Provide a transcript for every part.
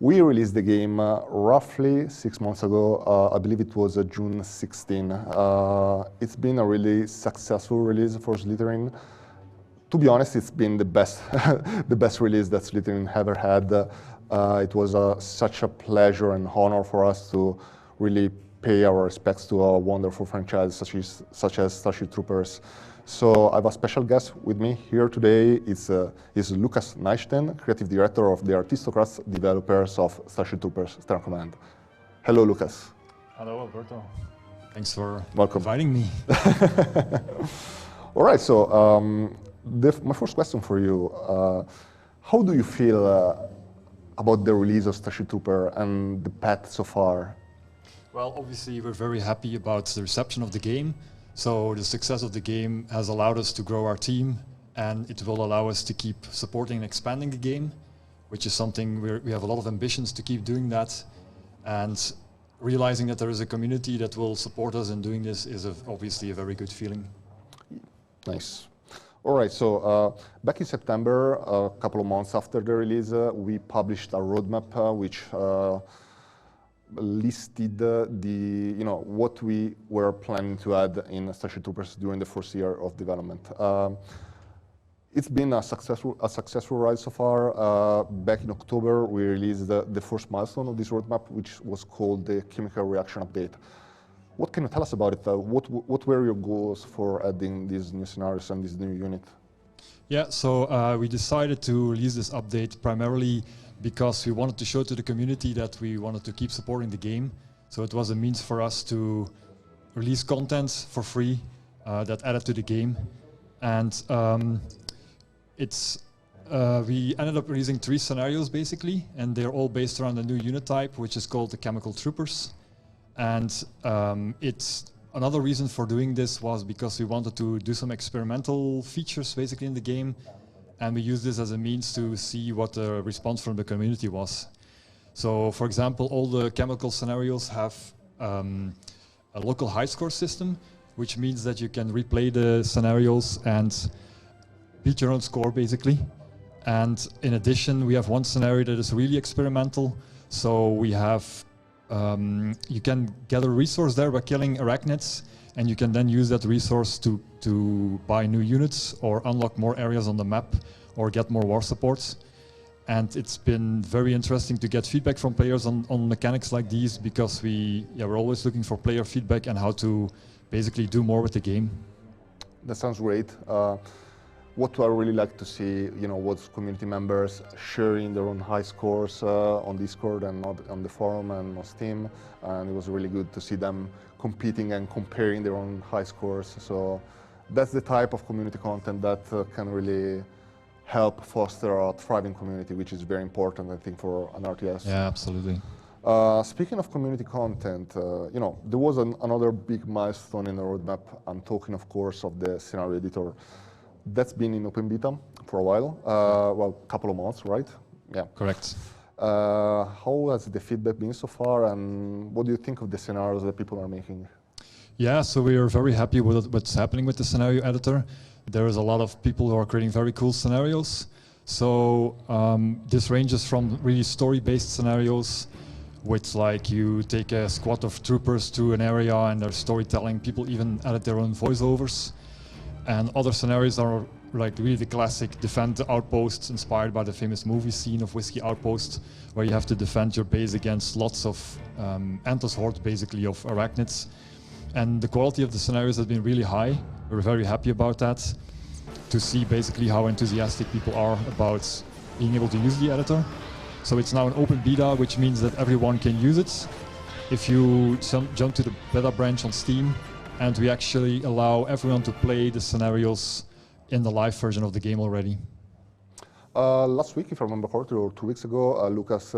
We released the game roughly 6 months ago. I believe it was June 16. It's been a really successful release for Slitherine. To be honest, it's been the best, the best release that Slitherine ever had. It was such a pleasure and honor for us to really pay our respects to a wonderful franchise such as Starship Troopers. So I have a special guest with me here today. It's Lucas Neisten, creative director of the Aristocrats developers of Starship Troopers, Terran Command. Hello, Lucas. Hello, Alberto. Thanks for Welcome. inviting me. All right, so my first question for you, how do you feel about the release of Starship Trooper and the path so far? Well, obviously, we're very happy about the reception of the game. So the success of the game has allowed us to grow our team, and it will allow us to keep supporting and expanding the game, which is something we have a lot of ambitions to keep doing that. And realizing that there is a community that will support us in doing this is obviously a very good feeling. Nice. All right, so back in September, a couple of months after the release, we published a roadmap which listed what we were planning to add in Starship Troopers during the first year of development. It's been a successful ride so far. Back in October, we released the first milestone of this roadmap, which was called the Chemical Reaction Update. What can you tell us about it? What were your goals for adding these new scenarios and this new unit? Yeah, so we decided to release this update primarily because we wanted to show to the community that we wanted to keep supporting the game. So it was a means for us to release content for free that added to the game. And we ended up releasing 3 scenarios basically, and they're all based around a new unit type, which is called the Chemical Troopers. And another reason for doing this was because we wanted to do some experimental features basically in the game. And we used this as a means to see what the response from the community was. So, for example, all the chemical scenarios have a local high score system, which means that you can replay the scenarios and beat your own score, basically. And in addition, we have one scenario that is really experimental. So we have, you can gather a resource there by killing Arachnids, and you can then use that resource to buy new units or unlock more areas on the map or get more war supports. And it's been very interesting to get feedback from players on mechanics like these, because we're always looking for player feedback and how to basically do more with the game. That sounds great. What I really like to see, was community members sharing their own high scores on Discord and on the forum and on Steam, and it was really good to see them competing and comparing their own high scores. So that's the type of community content that can really help foster a thriving community, which is very important, I think, for an RTS. Yeah, absolutely. Speaking of community content, there was another big milestone in the roadmap. I'm talking, of course, of the scenario editor. That's been in open beta for a while, a couple of months, right? Yeah. Correct. How has the feedback been so far, and what do you think of the scenarios that people are making? Yeah, so we are very happy with what's happening with the scenario editor. There is a lot of people who are creating very cool scenarios. So this ranges from really story-based scenarios, which like you take a squad of troopers to an area and there's storytelling. People even added their own voiceovers. And other scenarios are like really the classic defend the outposts, inspired by the famous movie scene of Whiskey Outpost, where you have to defend your base against lots of endless hordes, basically, of Arachnids. And the quality of the scenarios has been really high. We're very happy about that, to see basically how enthusiastic people are about being able to use the editor. So it's now an open beta, which means that everyone can use it. If you jump to the beta branch on Steam, and we actually allow everyone to play the scenarios in the live version of the game already. Last week, if I remember correctly, or 2 weeks ago, Lucas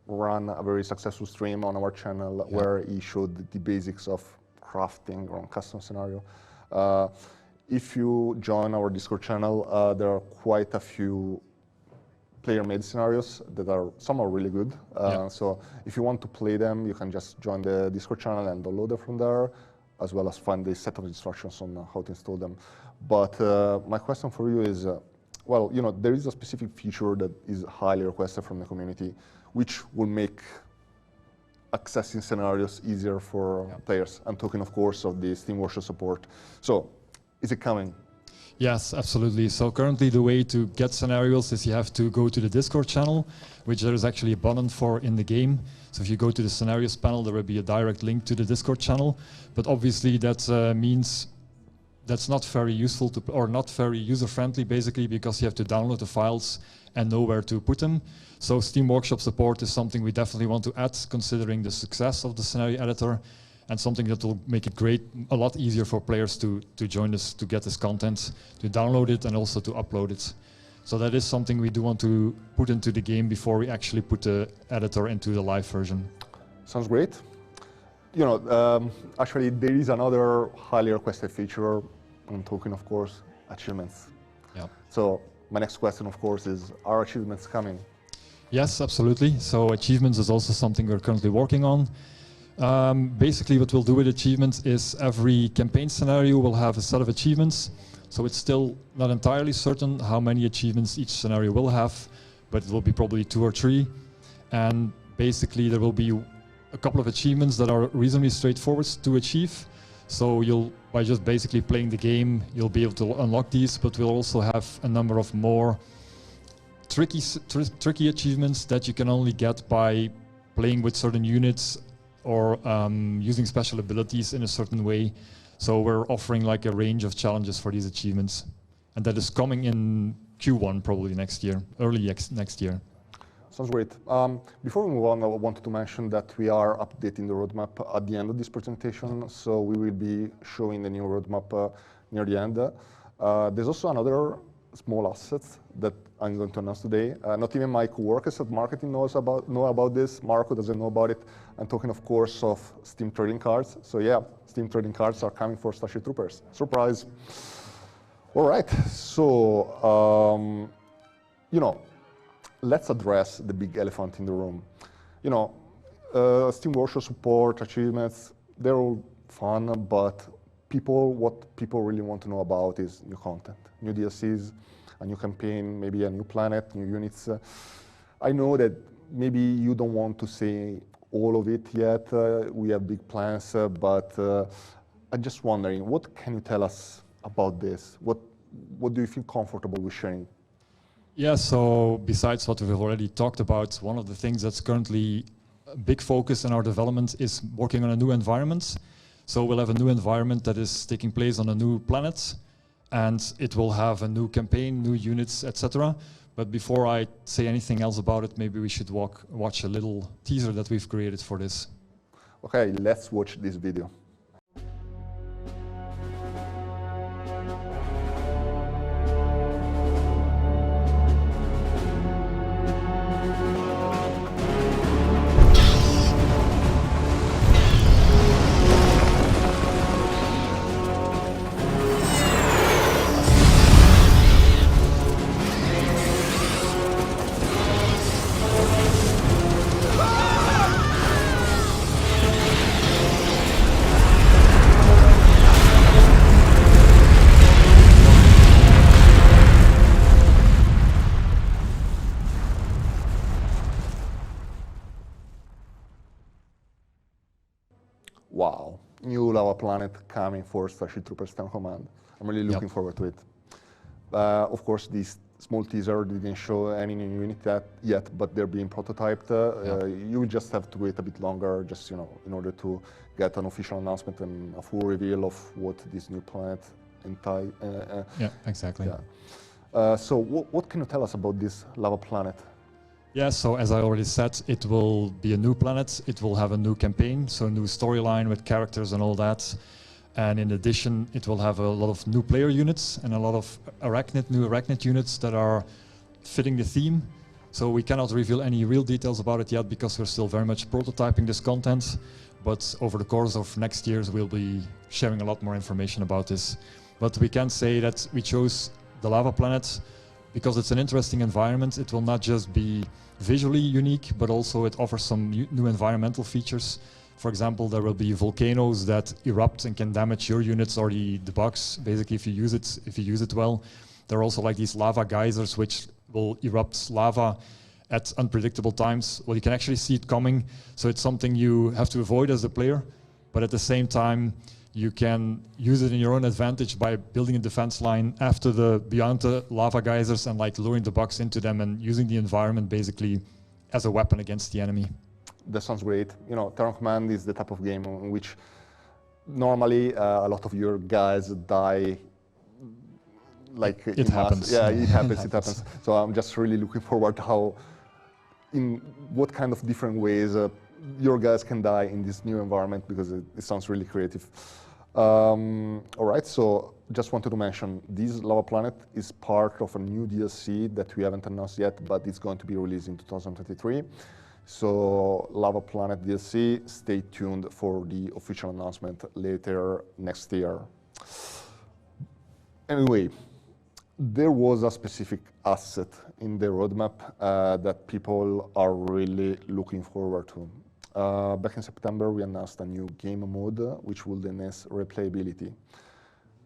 ran a very successful stream on our channel where he showed the basics of crafting or custom scenario. If you join our Discord channel, there are quite a few player-made scenarios that some are really good. So if you want to play them, you can just join the Discord channel and download them from there, as well as find the set of instructions on how to install them. But my question for you is, Well, there is a specific feature that is highly requested from the community, which will make accessing scenarios easier for players. I'm talking, of course, of the Steam Workshop support. So, is it coming? Yes, absolutely. So currently the way to get scenarios is you have to go to the Discord channel, which there is actually a button for in the game. So if you go to the scenarios panel, there will be a direct link to the Discord channel. But obviously that means that's not very useful to, or not very user-friendly, basically, because you have to download the files and know where to put them. So Steam Workshop support is something we definitely want to add, considering the success of the scenario editor, and something that will make it a lot easier for players to join us, to get this content, to download it, and also to upload it. So that is something we do want to put into the game before we actually put the editor into the live version. Sounds great. Actually, there is another highly requested feature. I'm talking, of course, achievements. Yeah. So my next question, of course, is, are achievements coming? Yes, absolutely. So achievements is also something we're currently working on. Basically, what we'll do with achievements is every campaign scenario will have a set of achievements. So it's still not entirely certain how many achievements each scenario will have, but it will be probably 2 or 3. And basically, there will be a couple of achievements that are reasonably straightforward to achieve. So by just basically playing the game, you'll be able to unlock these, but we'll also have a number of more tricky achievements that you can only get by playing with certain units or using special abilities in a certain way. So we're offering like a range of challenges for these achievements. And that is coming in Q1 probably next year, early next year. Sounds great. Before we move on, I wanted to mention that we are updating the roadmap at the end of this presentation. So we will be showing the new roadmap near the end. There's also another small asset that I'm going to announce today. Not even my coworkers at marketing know about this. Marco doesn't know about it. I'm talking, of course, of Steam trading cards. So yeah, Steam trading cards are coming for Starship Troopers. Surprise. All right. So, let's address the big elephant in the room. Steam Workshop support, achievements, they're all fun, but what people really want to know about is new content, new DLCs, a new campaign, maybe a new planet, new units. I know that maybe you don't want to say all of it yet. We have big plans, but I'm just wondering, what can you tell us about this? What do you feel comfortable with sharing? Yeah, so besides what we've already talked about, one of the things that's currently a big focus in our development is working on a new environment. So we'll have a new environment that is taking place on a new planet, and it will have a new campaign, new units, etc. But before I say anything else about it, maybe we should watch a little teaser that we've created for this. Okay, let's watch this video. Wow, new lava planet coming for Starship Troopers Terran Command. I'm really looking forward to it. Of course, this small teaser didn't show any new unit yet, but they're being prototyped. You will just have to wait a bit longer, just in order to get an official announcement and a full reveal of what this new planet entails. Yeah, exactly. Yeah. So what can you tell us about this lava planet? Yeah, so as I already said, it will be a new planet. It will have a new campaign, so a new storyline with characters and all that. And in addition, it will have a lot of new player units and a lot of new Arachnid units that are fitting the theme. So we cannot reveal any real details about it yet because we're still very much prototyping this content. But over the course of next year, we'll be sharing a lot more information about this. But we can say that we chose the lava planet because it's an interesting environment. It will not just be visually unique, but also it offers some new environmental features. For example, there will be volcanoes that erupt and can damage your units or the box. Basically, if you use it well, There are also like these lava geysers which will erupt lava at unpredictable times. Well, you can actually see it coming, so it's something you have to avoid as a player, but at the same time, you can use it in your own advantage by building a defense line beyond the lava geysers and like luring the bugs into them and using the environment basically as a weapon against the enemy. That sounds great. You know, Terran Command is the type of game in which normally a lot of your guys die. Like it happens. Yeah, it happens. It happens. So I'm just really looking forward to how, in what kind of different ways your guys can die in this new environment, because it sounds really creative. All right, so just wanted to mention, this Lava Planet is part of a new DLC that we haven't announced yet, but it's going to be released in 2023. So Lava Planet DLC, stay tuned for the official announcement later next year. Anyway, there was a specific asset in the roadmap that people are really looking forward to. Back in September, we announced a new game mode, which will enhance replayability.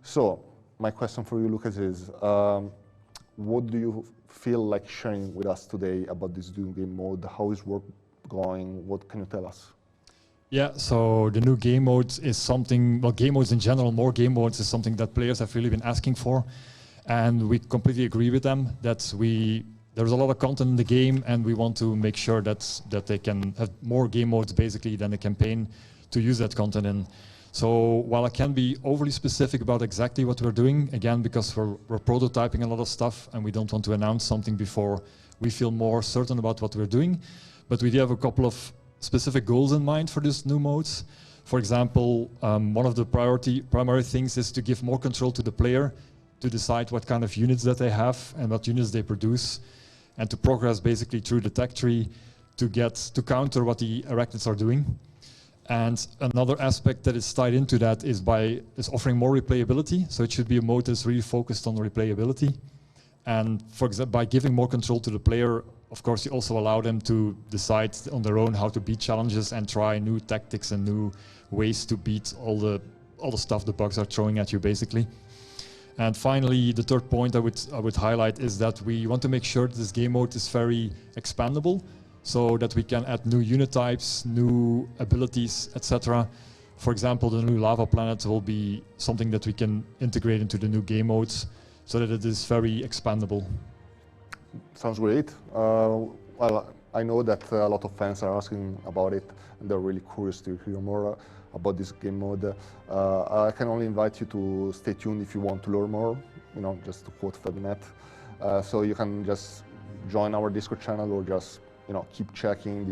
So my question for you, Lucas, is what do you feel like sharing with us today about this new game mode? How is work going? What can you tell us? Yeah, so the new game modes is something, well, game modes in general, more game modes is something that players have really been asking for. And we completely agree with them that there's a lot of content in the game, and we want to make sure that they can have more game modes basically than the campaign to use that content in. So while I can't be overly specific about exactly what we're doing, again, because we're prototyping a lot of stuff and we don't want to announce something before we feel more certain about what we're doing, but we do have a couple of specific goals in mind for these new modes. For example, one of the primary things is to give more control to the player to decide what kind of units that they have and what units they produce, and to progress basically through the tech tree to counter what the Arachnids are doing. And another aspect that is tied into that is offering more replayability. So it should be a mode that's really focused on replayability. And for example, by giving more control to the player, of course, you also allow them to decide on their own how to beat challenges and try new tactics and new ways to beat all the stuff the bugs are throwing at you, basically. And finally, the third point I would highlight is that we want to make sure that this game mode is very expandable, so that we can add new unit types, new abilities, etc. For example, the new Lava Planet will be something that we can integrate into the new game modes, so that it is very expandable. Sounds great. Well, I know that a lot of fans are asking about it, and they're really curious to hear more about this game mode. I can only invite you to stay tuned if you want to learn more, just to quote Fabinet. So you can just join our Discord channel, or just keep checking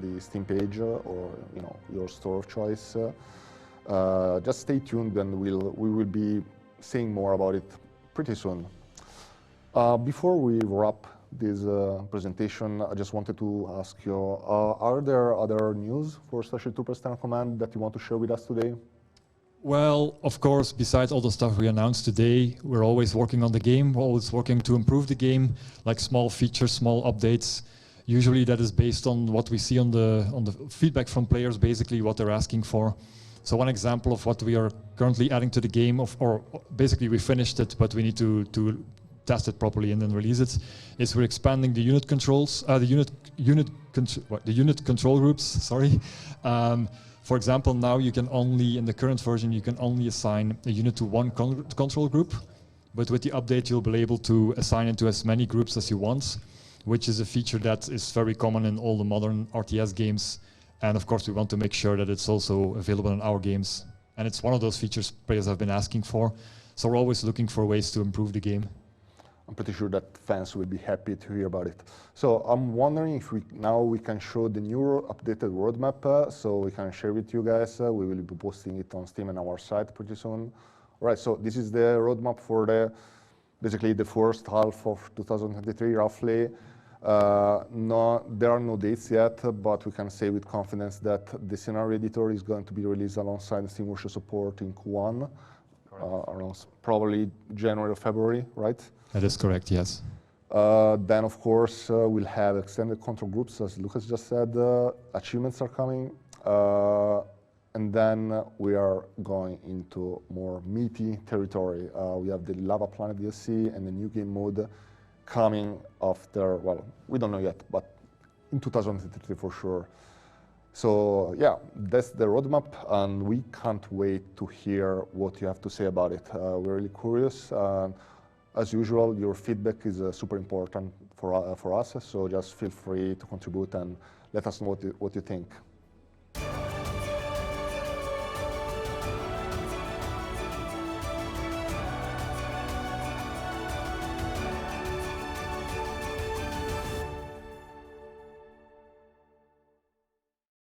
the Steam page or your store of choice. Just stay tuned, and we will be saying more about it pretty soon. Before we wrap this presentation, I just wanted to ask you, are there other news for Starship Troopers Terran Command that you want to share with us today? Well, of course, besides all the stuff we announced today, we're always working on the game. We're always working to improve the game, like small features, small updates. Usually that is based on what we see on the feedback from players, basically what they're asking for. So one example of what we are currently adding to the game, or basically we finished it, but we need to test it properly and then release it, is we're expanding the unit controls, the unit control groups. Sorry. For example, now you can only, in the current version, you can only assign a unit to one control group, but with the update, you'll be able to assign it to as many groups as you want, which is a feature that is very common in all the modern RTS games. And of course, we want to make sure that it's also available in our games. And it's one of those features players have been asking for. So we're always looking for ways to improve the game. I'm pretty sure that fans will be happy to hear about it. So I'm wondering if we can show the new updated roadmap, so we can share with you guys. We will be posting it on Steam and our site pretty soon. All right, so this is the roadmap for basically the first half of 2023, roughly. There are no dates yet, but we can say with confidence that the scenario editor is going to be released alongside the SteamWorkshop support in Q1, around probably January or February, right? That is correct, yes. Then, of course, we'll have extended control groups, as Lucas just said. Achievements are coming. And then we are going into more meaty territory. We have the Lava Planet DLC and the new game mode coming after, well, we don't know yet, but in 2023 for sure. So yeah, that's the roadmap, and we can't wait to hear what you have to say about it. We're really curious. As usual, your feedback is super important for us, so just feel free to contribute and let us know what you think.